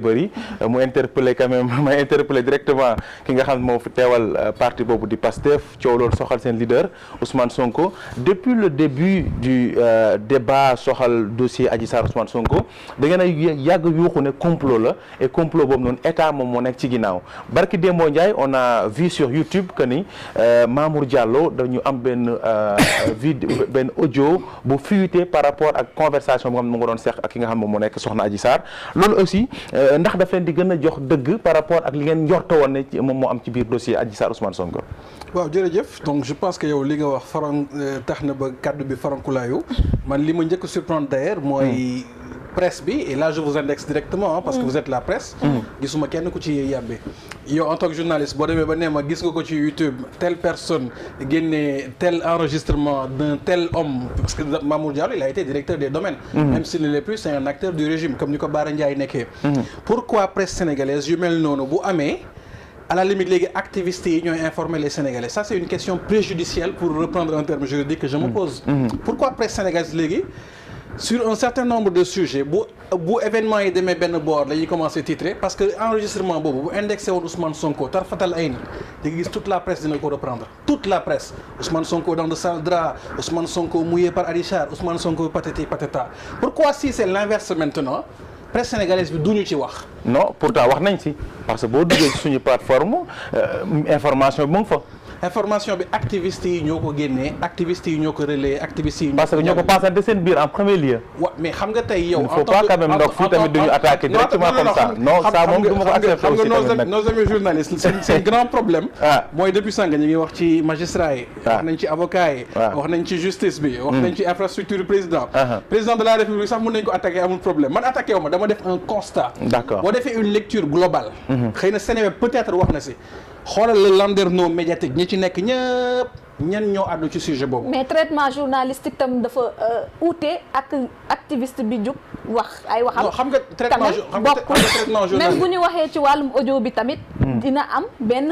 bëri mu interpellé quand même may interpellé directement ki nga xam ne moo fi teewal parti boobu di PASTEF coow loolu soxal seen leader Ousmane Sonko depuis le début du débat soxal dossier Adji Sarr Ousmane Sonko da ngeen a yàgg yuuxu ne complot la et complot boobu noonu état moom moo nekk ci ginnaaw barki Dembo Ndiaye on a vu sur YouTube que ni Mamour Diallo dañu am benn audio bu fuité par rapport ak conversation boo xam ne mu nga doon seq ak ki nga xam ne moom moo nekk soxna Adji Sarr loolu aussi ndax daf leen di gën a jox dëgg par rapport ak li ngeen njorto woon ne moom moo am ci biir dossier Adji Sarr Ousmane Sonko. waaw jërëjëf donc je pense que yow li nga wax tax na ba kàddu bi farankulaayu man li ma njëkk surprendre d'ailleurs mooy presse bi et là je vous indexe directement parce que vous êtes la presse. gisuma kenn ku ci yàbbi yow en tant que journaliste boo demee ba nee ma gis nga ko ci YouTube telle personne génnee tel enregistrement d'un tel homme parce que Mamour Diallo il a été directeur des domaines. Même s'il ne l'est plus c'est un acteur du régime comme ni ko Bara Ndiaye nekkee. Pourquoi presse sénégalaise yu mel noonu bu amee à la limite léegi activistes yi ñooy informer les Sénégalais ça c'est une question préjudicielle pour reprendre un terme juridique que je me pose. Pourquoi presse sénégalaise léegi sur un certain nombre de sujets bu événement yi demee benn boor la ñuy commencer titrer parce que enregistrement boobu bu indexé woon Ousmane Sonko tarfatal ay ni di gis toute la presse dina ko reprendre toute la presse Ousmane Sonko dans de sales draps Ousmane Sonko mouillé par Adji Sarr Ousmane Sonko patati patata pourquoi si c'est l'inverse maintenant presse sénégalaise bi duñu ci wax. non pourtant wax nañ ci parce que boo duggee ci suñu plateforme information bi mu ngi fa. information bi activistes yi ñoo ko génnee activistes yi ñoo ko relayer activistes yi. parce que ñoo ko passante seen biir en premier lieu. waaw mais xam nga tey yow. il faut pas quand même ndox fii tamit duñu attaquer directement comme ça. non ça moom du ma ko accepter aussi tamit nag. nos amis journalistes seen grand problème. mooy depuis sànq ñu ngi wax ci magistrat yi. wax nañ ci avocat yi. wax nañ ci justice bi. wax nañ ci infrastructure président. président de la république sax mën nañ ko attaquer amul problème man attaqué wu ma dama def un constat. d'accord boo defee une lecture globale. xëy na Sénégal peut-être wax na si. xoolal le landerneau médiatique ñi ci nekk ñëpp ñan ñoo àddu ci sujet boobu. mais traitement journalistique tam dafa uute ak activiste bi jug wax ay waxam. non xam nga traitement journalistique même bu ñu waxee ci wàllum audio bi tamit. dina am benn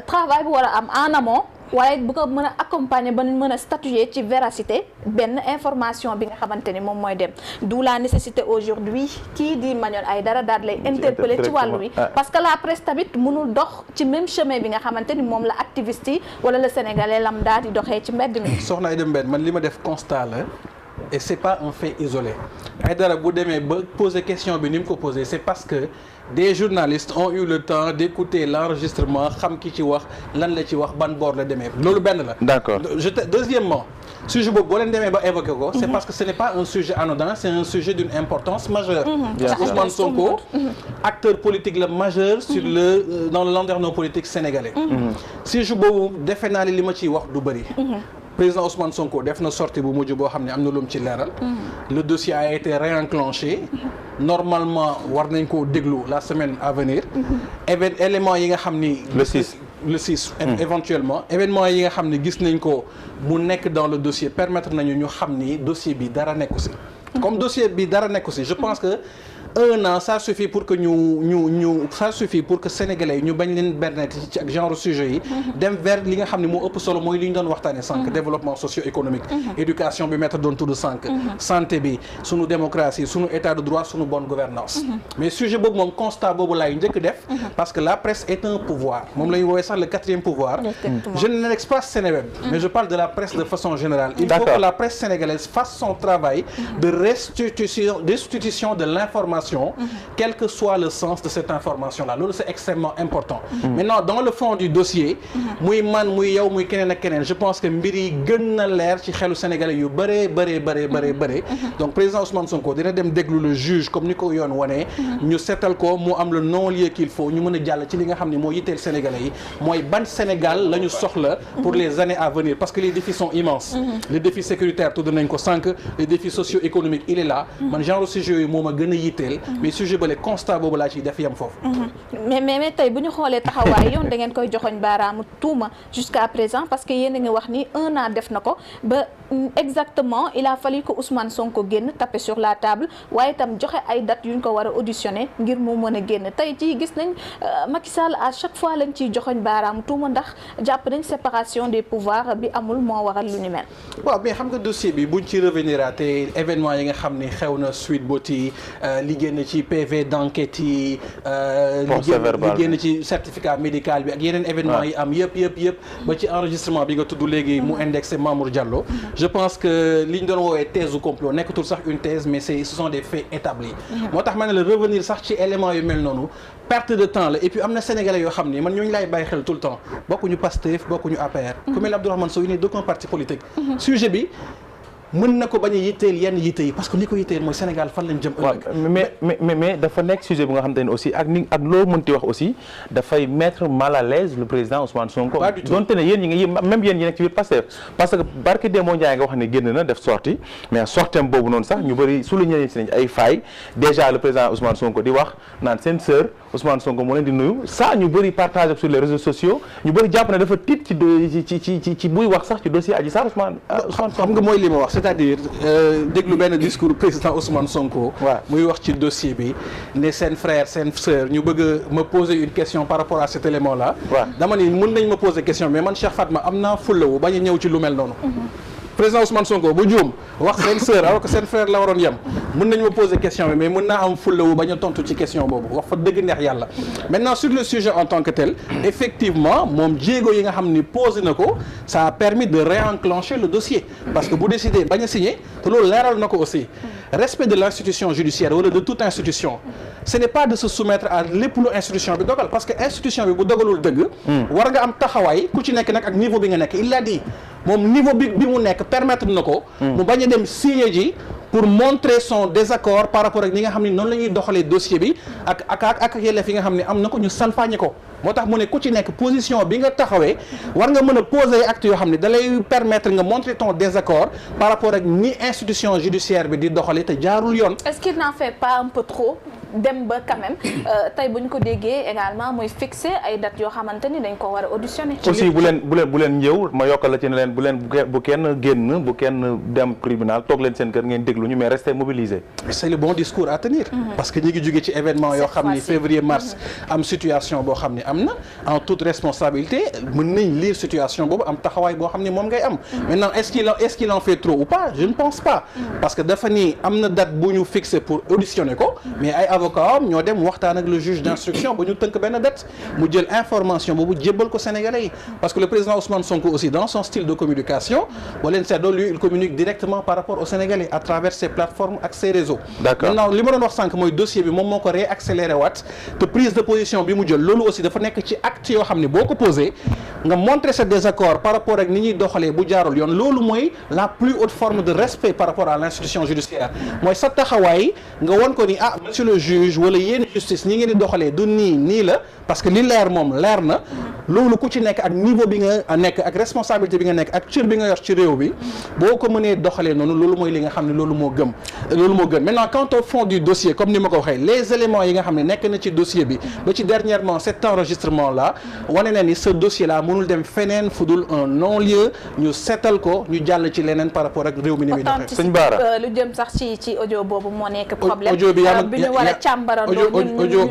travail bu war a am en amont. waaye bu ko mën a accompagner ba mën a statuer ci véracité benn information bi nga xamante ni moom mooy dem d'où la nécessité aujourd'hui kii di Manuel Aïdara daal lay interpeller ci wàllu wi parce que la presse tamit mënul dox ci même chemin bi nga xamante ni moom la activiste yi wala le sénégalais lambda di doxee ci mbedd mi. soxna Aïda Mbène man li ma def constat la et c'est pas un fait isolé Aïdara bu demee ba poser question bi ni mu ko poser c'est parce que des journalistes ont eu le temps d'écouter l'enregistrement xam ki ci wax lan la ci wax ban boor la demee loolu benn la. d'accord deuxièmement sujet boobu boo leen demee ba évoqué ko. c'est parce que ce n'est pas un sujet anodin c'est un sujet d'une importance majeure. Ousmane Sonko acteur politique la majeur sur dans le landerneau politique sénégalais. sujet boobu defe naa li ma ciy wax du bëri. président Ousmane Sonko def na sortie bu mujj boo xam ne am na lu mu ci leeral. le dossier a été réenclenché. normalement war nañ koo déglu la semaine à venir. éléments yi nga xam ni. le 6 éventuellement événements yi nga xam ne gis nañ ko mu nekk dans le dossier permettre nañu ñu xam ni dossier bi dara nekku si. comme dossier bi dara nekku si je pense que. un an ça suffit pour que ça suffit pour que sénégalais yi ñu bañ leen bernet ci ak genre sujet yi dem vers li nga xam ne moo ëpp solo mooy li ñu doon waxtaane sànq développement socio-économique éducation bi maître doon tudd sànq santé bi sunu démocratie sunu état de droit sunu bonne gouvernance mais sujet boobu moom constat boobu laay njëkk def parce que la presse est un pouvoir moom la ñu woowee sax le quatrième pouvoir je n'indexe pas Seneweb mais je parle de la presse de façon générale il faut que la presse sénégalaise fasse son travail de restitution de l'information quel que soit le sens de cette information-là loolu c'est extrêmement important maintenant dans le fond du dossier muy man muy yow muy keneen ak keneen je pense que mbir yi gën na leer ci xelu sénégalais yu bëree donc président Ousmane Sonko dina dem déglu le juge comme ni ko yoon wanee ñu seetal ko mu am le non-lieu qu'il faut ñu mën a jàll ci li nga xam ne moo yitteel sénégalais yi mooy ban Sénégal la ñu soxla pour les années à venir parce que les défis sont immenses les défis sécuritaires tudd nañ ko sànq les défis socio-économiques il est là man genre sujet yooyu moo ma gën a yitteel mais sujet bële constat boobu laa ciy def yam foofu. mais tey bu ñu xoolee taxawaay yoon da ngeen koy joxoñ baaraamu tuuma jusqu'à présent parce que yéen a ngi wax ni un an def na ko ba exactement il a fallu que Ousmane Sonko génn taper sur la table waaye itam joxe ay dates yuñ ko war a auditionner ngir mu mën a génn tey jii gis nañ Macky Sall à chaque fois lañ ciy joxoñ baaraamu tuuma ndax jàpp nañ séparation des pouvoirs bi amul moo waral lu ni mel. waaw mais xam nga dossier bi buñ ci revenir à te événement yi nga xam ni xew na Sweet Beauty li génn ci PV d'enquête yi. li génn ci certificat médical bi ak yeneen événement yi am yëpp ba ci enregistrement bi nga tudd léegi mu indexé Mamour Diallo. je pense que li ñu doon woowee thèse du complot nekkatul sax une thèse mais ce sont des faits établis. moo tax ma ne la revenir sax ci éléments yu mel noonu perte de temps la et puis am na sénégalais yoo xam ni man ñooñu laay bàyyi xel tout le temps bokkuñu Pastef bokkuñu APR. ku mel Abdourahmane Sow n'est d'aucun parti politique. sujet bi mën na ko bañ a yitteel yenn yitte yi parce que li ko yitteel mooy Sénégal fan lañ jëm ëllëg. mais dafa nekk sujet bu nga xamante ne aussi ak loo mënti wax aussi dafay mettre mal à l'aise le président Ousmane Sonko. pas du tout donte ne yéen ñi nga même yéen ñi nekk ci biir Pastef parce que barki Demba Ndiaye nga wax ne génn na def sortie mais sortem boobu noonu sax ñu bëri souligné si nañ ay failles déjà le président Ousmane Sonko di wax naan seen sœur Ousmane Sonko moo leen di nuyu ça ñu bëri partage sur les réseaux sociaux ñu bëri jàpp ne dafa tiit ci buy wax sax ci dossier Adji Sarr Ousmane xam nga mooy li ma wax c'est-à-dire déglu benn discours président Ousmane Sonko. waaw muy wax ci dossier bi ne seen frère seen sœur ñu bëgg a me poser une question par rapport à cet élément là. waaw dama ni mën nañ ma poser question mais man Cheikh Fatma am naa fullawu bañ a ñëw ci lu mel noonu. président Ousmane Sonko bu juum wax seen sœur alors que seen frère la waroon yem mën nañ ma poser question bi mais mën naa am fullawu bañ a tontu ci question boobu wax fa dëgg neex yàlla. maintenant sur le sujet en tant que tel effectivement moom jéego yi nga xam ni posé na ko ça a permis de réenclencher le dossier parce que bu décidé bañ a signer te loolu leeral na ko aussi. respect de l'institution judiciaire wala de toute institution ce n'est pas de se soumettre à lépp lu institution bi dogal parce que institution bi bu dogalul dëgg. war nga am taxawaay ku ci nekk nag ak niveau bi nga nekk il l'a dit moom niveau bi mu nekk permettre na ko. mu bañ a dem signer ji pour montrer son désaccord par rapport ak ñi nga xam ne noonu la ñuy doxalee dossier bi ak yelleef yi nga xam ne am na ko ñu salfaañe ko. moo tax mu ne ku ci nekk position bi nga taxawee war nga mën a poser acte yoo xam ne da lay permettre nga montrer ton désaccord par rapport ak ni institution judiciaire bi di doxalee te jaarul yoon. est-ce qu'il n'en fait pas un peu trop dem ba quand même tey bu ñu ko déggee également mooy fixer ay dates yoo xamante ni dañ ko war a auditionner. aussi bu leen ñëw ma yokkal la ci ne leen bu kenn génn bu kenn dem tribunal toog leen seen kër ngeen déglu ñu mais restez mobilisés. c'est le bon discours à tenir. parce que ñi ngi jóge ci événement yoo xam ni février mars am situation boo xam ni am na en toute responsabilité mën nañ lire situation boobu am taxawaay boo xam ni moom ngay am. maintenant est-ce qu'il en fait trop ou pas je ne pense pas. parce que dafa ni am na date bu ñu fixé pour auditionner ko mais ay avocat am ñoo dem waxtaan ak le juge d'instruction ba ñu tënk benn date mu jël information boobu jébbal ko Sénégalais yi parce que le président Ousmane Sonko aussi dans son style de communication boo leen seetloo lui il communique directement par rapport aux Sénégalais à travers ses plateformes ak ses réseaux. D'accord. Maintenant li ma doon wax sànq mooy dossier bi moom moo ko réaccéléré waat te prise de position bi mu jël loolu aussi dafa nekk ci acte yoo xam ne boo ko posé nga montrer ce désaccord par rapport ak ni ñuy doxalee bu jaarul yoon loolu mooy la plus haute forme de respect par rapport à l'institution judiciaire mooy sa taxawaay nga won ko ni ah monsieur le juge wala yéen justice ñi ngeen di doxalee du nii la parce que li leer moom leer na loolu ku ci nekk ak niveau bi nga nekk ak responsabilité bi nga nekk ak cër bi nga yor ci réew bi boo ko mënee doxalee noonu loolu mooy li nga xam ne loolu moo gën maintenant quant au fond du dossier comme ni ma ko waxee les éléments yi nga xam ne nekk na ci dossier bi ba ci dernièrement cet enregistrement là wane na ni ce dossier là mënul dem feneen fu dul un non-lieu ñu seetal ko ñu jàll ci leneen par rapport ak réew mi ni muy doxee. Sëñ Bara lu jëm sax ci audio boobu moo nekk problème. audio bi bi ñu war a càmbarandoo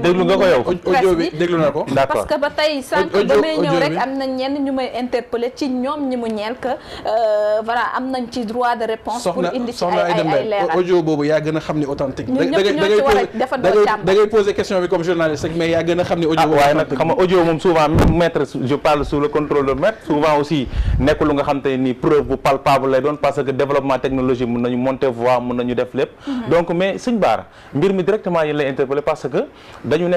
déglu nga ko yow. audio bi déglu na ko. d'accord parce que ba tey sànq ba may ñëw rek am na ñenn ñu may interpeller ci ñoom ñi mu ñeel que voilà am nañ ci droit de réponse pour indi ci ay leeral audio boobu yaa gën a xam ni authentique. ñun ñëpp ñoo ci war a defandoo càmbar da ngay poser question bi comme journaliste rek mais yaa gën a xam ni audio boobu waaye nag xam nga audio moom souvent même maître je parle sous le contrôle de maître souvent aussi nekk lu nga xam te ni preuve bu palpable lay doon parce que développement technologique mën nañu monter voix mën nañu def lépp donc mais Sëñ Bara mbir mi directement yéen lay interpeller parce que dañu nekk